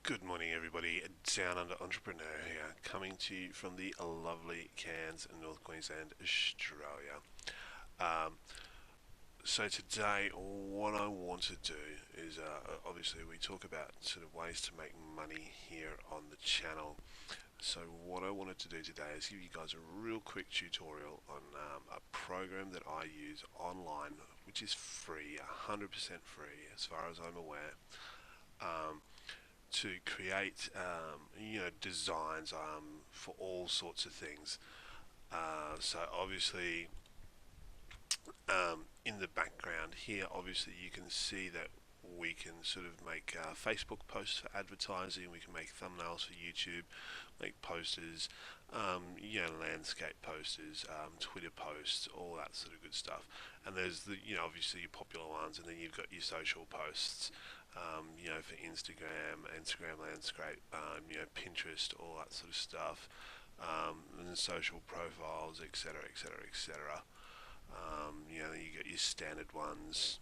Good morning, everybody. Down Under Entrepreneur here, coming to you from the lovely Cairns, North Queensland, Australia. Um, so today, what I want to do is, obviously, we talk about sort of ways to make money here on the channel. So what I wanted to do today is give you guys a real quick tutorial on a program that I use online, which is free, 100% free, as far as I'm aware. Um, to create designs for all sorts of things. So obviously in the background here, obviously you can see that we can sort of make Facebook posts for advertising, we can make thumbnails for YouTube, make posters, landscape posters, Twitter posts, all that sort of good stuff. And there's obviously your popular ones, and then you've got your social posts, for Instagram landscape, Pinterest, all that sort of stuff, and social profiles, etc., etc., etc. You get your standard ones,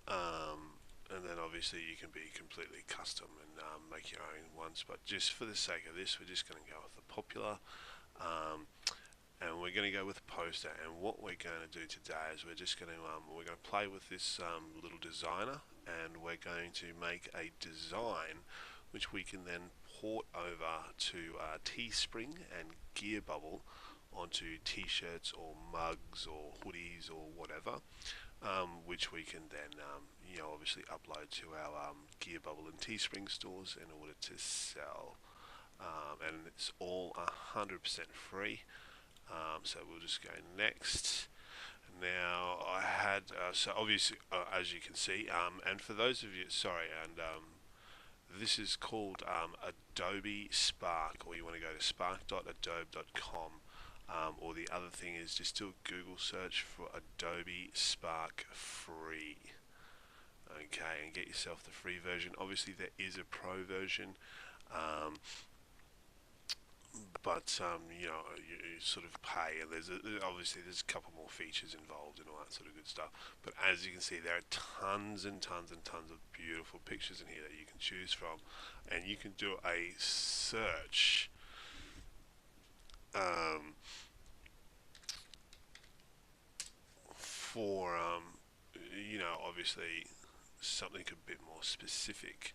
and then obviously you can be completely custom and make your own ones. But just for the sake of this, we're just going to go with the popular. And we're going to go with a poster, and what we're going to do today is we're going to play with this little designer, and we're going to make a design which we can then port over to Teespring and Gearbubble onto t-shirts or mugs or hoodies or whatever, which we can then obviously upload to our Gearbubble and Teespring stores in order to sell, and it's all 100% free. So we'll just go next. Now I had so obviously as you can see, and for those of you, sorry, and this is called Adobe Spark, or you want to go to spark.adobe.com, or the other thing is just do a Google search for Adobe Spark free. Okay, and get yourself the free version. Obviously there is a pro version. But you sort of pay, and obviously there's a couple more features involved and all that sort of good stuff. But as you can see, there are tons and tons and tons of beautiful pictures in here that you can choose from, and you can do a search for obviously something a bit more specific,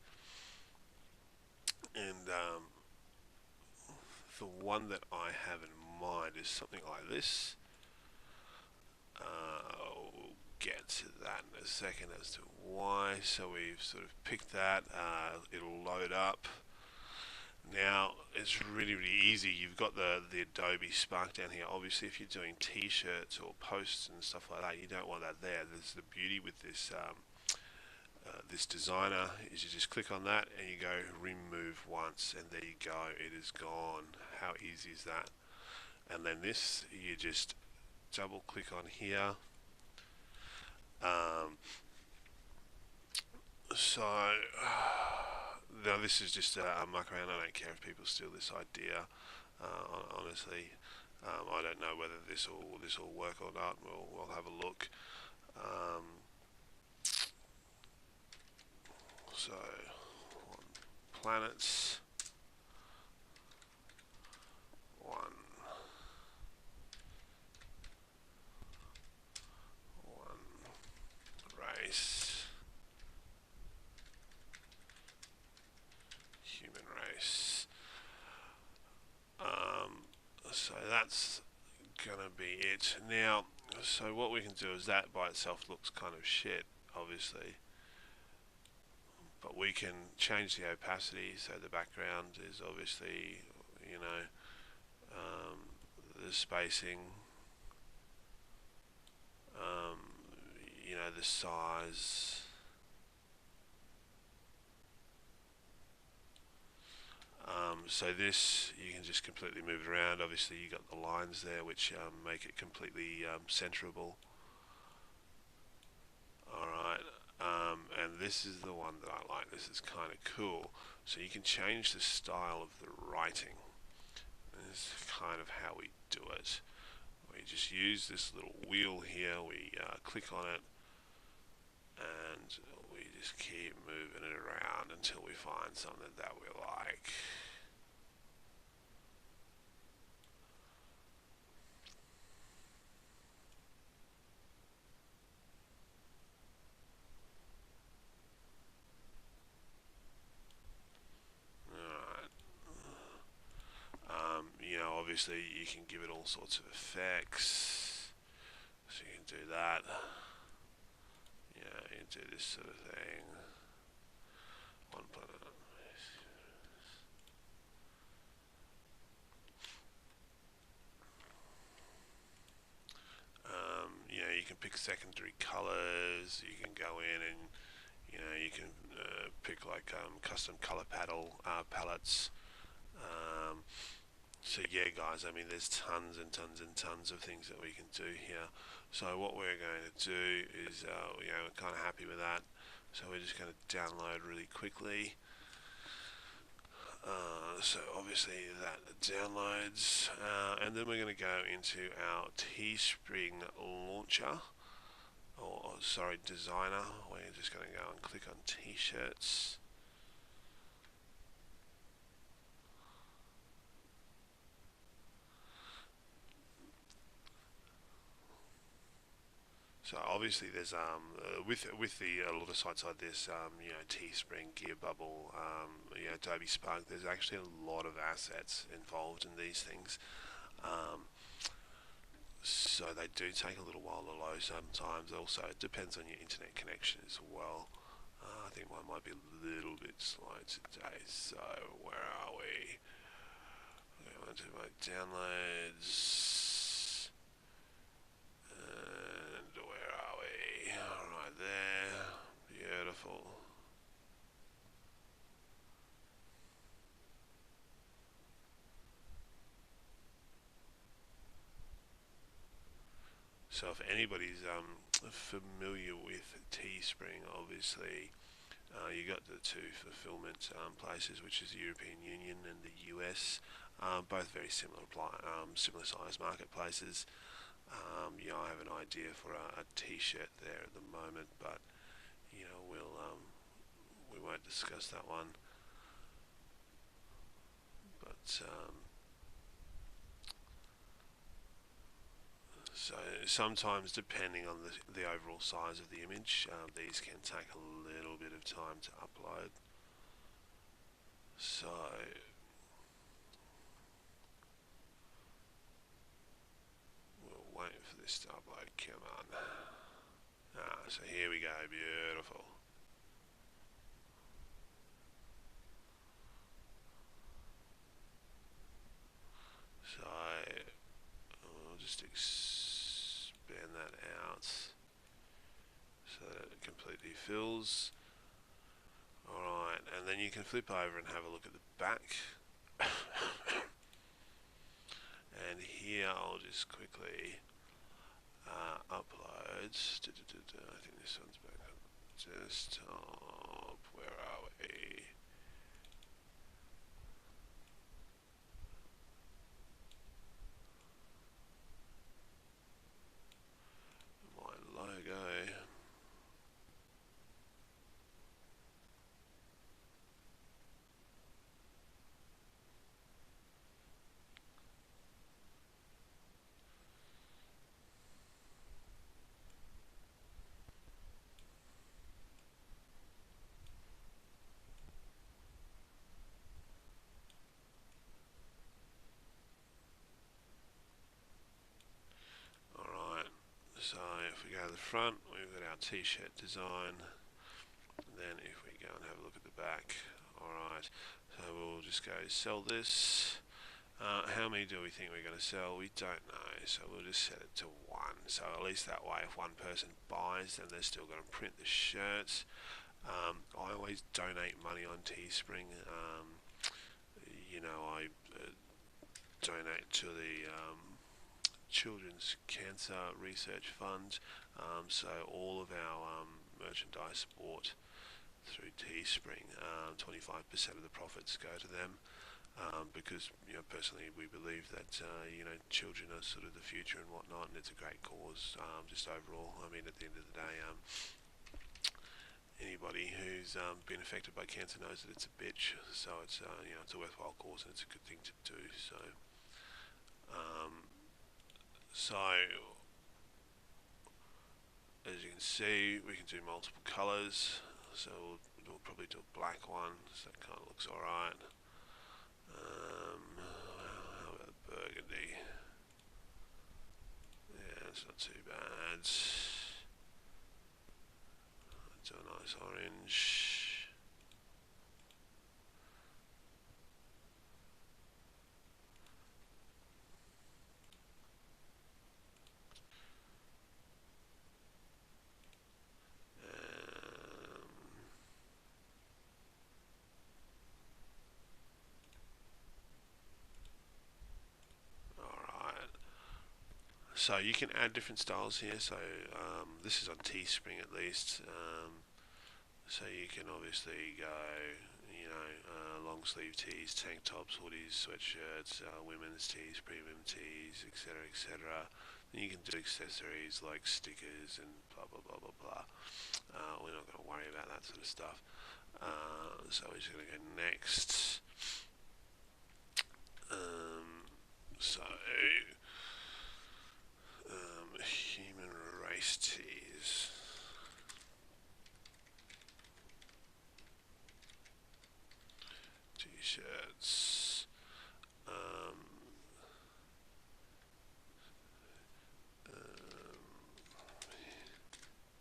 and the one that I have in mind is something like this. We'll get to that in a second as to why. So we've sort of picked that. It'll load up. Now it's really easy. You've got the Adobe Spark down here. Obviously, if you're doing T-shirts or posts and stuff like that, you don't want that there. There's the beauty with this this designer is you just click on that and you go remove once, and there you go. It is gone. How easy is that? And then this, you just double click on here. So now this is just a muck around. I don't care if people steal this idea. Honestly, I don't know whether this will work or not. We'll have a look. So planets, one race, human race. So that's gonna be it. Now, so what we can do is that by itself looks kind of shit, obviously, but we can change the opacity. So the background is obviously, the spacing, the size. So this, you can just completely move it around. Obviously you got the lines there which make it completely centrable. Alright, and this is the one that I like. This is kind of cool. So you can change the style of the writing. This is kind of how we do it. We just use this little wheel here, we click on it, and we just keep moving it around until we find something that we like. Alright. Obviously you can give it all sorts of effects. So you can do that. You can do this sort of thing. One planet. You can pick secondary colors. You can go in and you can pick like custom color palettes. Um, so yeah, guys. I mean, there's tons and tons and tons of things that we can do here. So what we're going to do is, we're kind of happy with that. So we're just going to download really quickly. So obviously that downloads, and then we're going to go into our Teespring launcher, or sorry, designer. We're just going to go and click on t-shirts. So obviously there's with a lot of sites like this, Teespring, Gearbubble, Adobe Spark. There's actually a lot of assets involved in these things. So they do take a little while to load sometimes. Also, it depends on your internet connection as well. I think mine might be a little bit slow today. So where are we? Going to my downloads. And where are we? Right there. Beautiful. So if anybody's familiar with Teespring, obviously you got the two fulfillment places, which is the European Union and the US, both very similar size marketplaces. I have an idea for a T-shirt there at the moment, but we won't discuss that one. But so sometimes, depending on the overall size of the image, these can take a little bit of time to upload. So we'll wait for this to upload. Come on. So here we go. Beautiful. So I'll just expand that out so that it completely fills. Alright, and then you can flip over and have a look at the back. And here I'll just quickly upload. I think this one's back on desktop. Where are we? My logo. So if we go to the front, we've got our t-shirt design. And then if we go and have a look at the back, alright, so we'll just go sell this. How many do we think we're going to sell? We don't know, so we'll just set it to 1. So at least that way, if one person buys, then they're still going to print the shirts. I always donate money on Teespring. I donate to the Children's Cancer Research Fund. So all of our merchandise bought through Teespring, 25% of the profits go to them. Because personally we believe that children are sort of the future and whatnot, and it's a great cause. Just overall, I mean, at the end of the day, anybody who's been affected by cancer knows that it's a bitch. So it's it's a worthwhile cause and it's a good thing to do. Um, so as you can see, we can do multiple colours. So we'll probably do a black one. So that kind of looks alright. How about burgundy? Yeah, it's not too bad. Do a nice orange. Alright. So you can add different styles here. So this is on Teespring at least. So you can obviously go, long sleeve tees, tank tops, hoodies, sweatshirts, women's tees, premium tees, etc., etc. Then you can do accessories like stickers and blah blah blah blah blah. We're not going to worry about that sort of stuff. So we're just going to go next. So human race tees. T-shirts.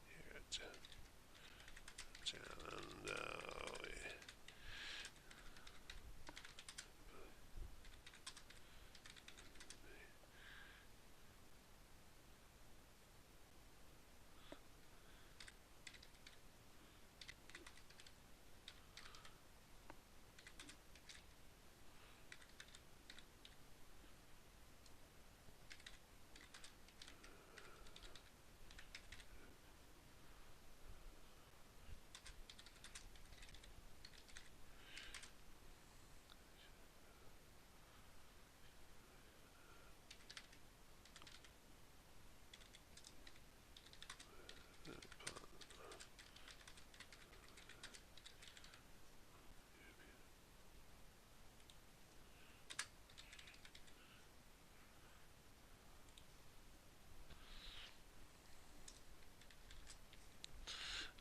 Here it down and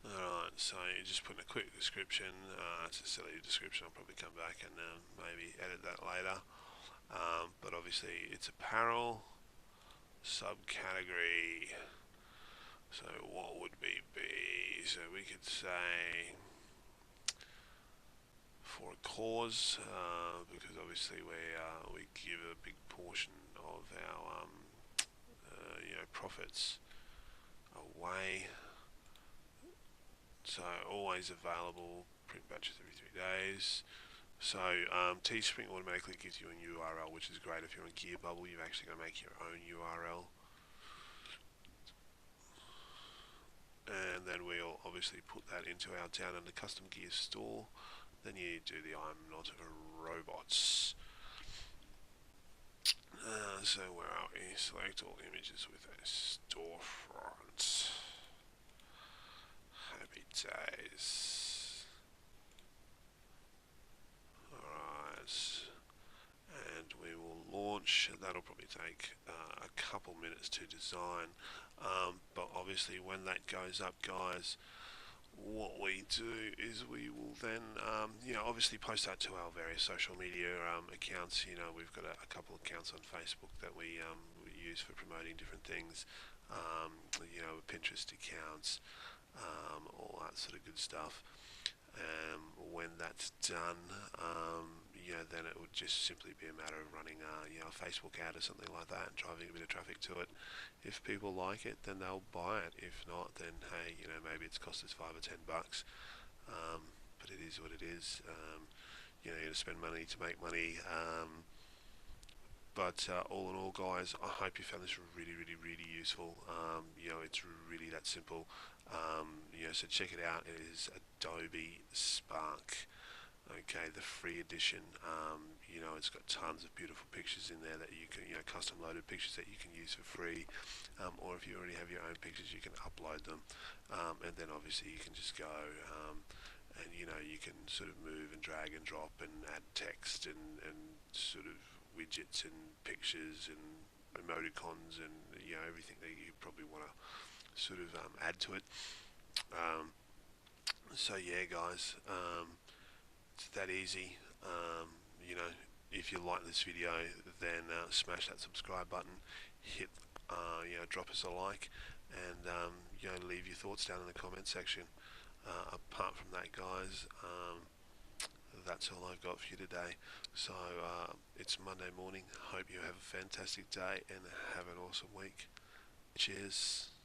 Alright, so you just put in a quick description. It's a silly description. I'll probably come back and maybe edit that later. But obviously, it's apparel subcategory. So what would we be? So we could say for a cause, because obviously we give a big portion of our profits away. So always available, print batches every 3 days. So Teespring automatically gives you a URL, which is great. If you're on Gear Bubble, you're actually going to make your own URL. And then we'll obviously put that into our down under custom gear store. Then you do the I'm not a robots. So where are we? Select all images with a storefront. Happy days. Alright. And we will launch. That'll probably take a couple minutes to design. But obviously when that goes up, guys, what we do is we will then, obviously post that to our various social media accounts. We've got a couple of accounts on Facebook that we use for promoting different things. Pinterest accounts, all that sort of good stuff. When that's done, then it would just simply be a matter of running a Facebook ad or something like that and driving a bit of traffic to it. If people like it, then they'll buy it. If not, then hey, maybe it's cost us $5 or $10. But it is what it is. You're going to spend money to make money. But all in all, guys, I hope you found this really, really, really useful. It's really that simple. So check it out. It is Adobe Spark. okay, the free edition, you know, it's got tons of beautiful pictures in there that you can, you know, custom loaded pictures that you can use for free, or if you already have your own pictures, you can upload them, and then obviously you can just go, and you know, you can sort of move and drag and drop and add text and sort of widgets and pictures and emoticons and, you know, everything that you probably want to sort of add to it. Um, so yeah, guys, it's that easy. You know, if you like this video, then smash that subscribe button, hit, you know, drop us a like, and you know, leave your thoughts down in the comment section. Apart from that, guys, that's all I've got for you today. So it's Monday morning. Hope you have a fantastic day and have an awesome week. Cheers.